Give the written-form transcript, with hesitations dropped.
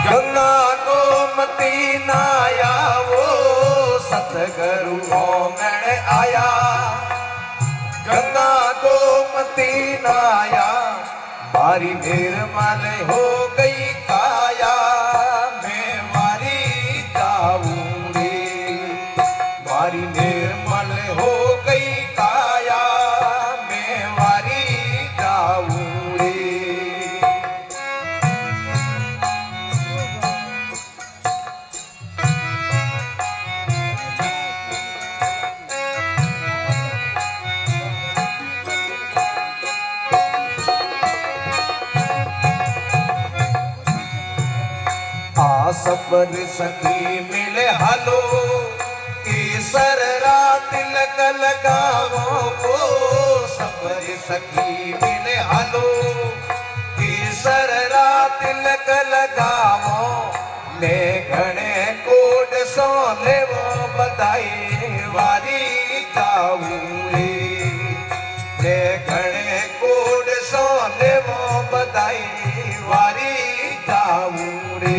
गंगा गोमती नाया वो सतगुरु ओमण आया। गंगा गोमती नाया मारी निर्मल हो गई काया। मैं मारी जाऊंगी मारी निर्मल हो गई काया। मैं मारी जाऊंगी। सफर सखी मिले हलो केसर रात तिलक लगावो को। सफर सखी मिले हलो केसर रात तिलक लगावो। ले घणे कोड सो लेवो बधाई वारी जाऊंगी। ले घणे कोड सो लेवो बधाई वारी जाऊंगी।